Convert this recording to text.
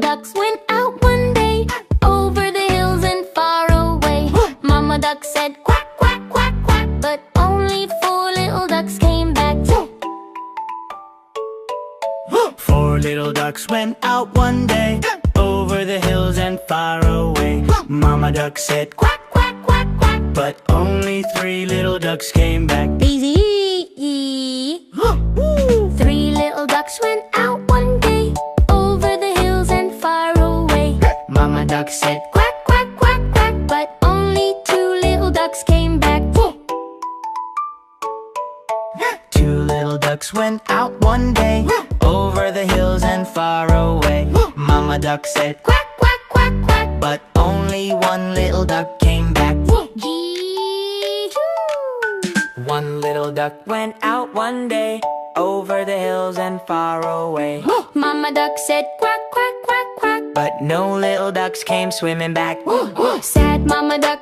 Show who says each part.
Speaker 1: ducks went out one day, over the hills and far away. Mama duck said quack, quack, quack, quack, but only 4 little ducks came back.
Speaker 2: 4 little ducks went out one day, over the hills and far away. Mama duck said quack, quack, quack, quack, but only 3 little ducks came back.
Speaker 1: Easy. 3 little ducks went out one day, over the hills and far away.
Speaker 2: Mama duck said
Speaker 1: Quack, quack, quack, quack, but only 2 little ducks came back.
Speaker 2: 2 little ducks went out one day, over the hills and far away. Mama duck said
Speaker 1: Quack, quack, quack, quack,
Speaker 2: but only 1 little duck came back.
Speaker 1: Gee-choo.
Speaker 2: 1 little duck went out one day, over the hills and far away.
Speaker 1: Mama duck said quack, quack, quack, quack,
Speaker 2: But no little ducks came swimming back.
Speaker 1: sad Mama duck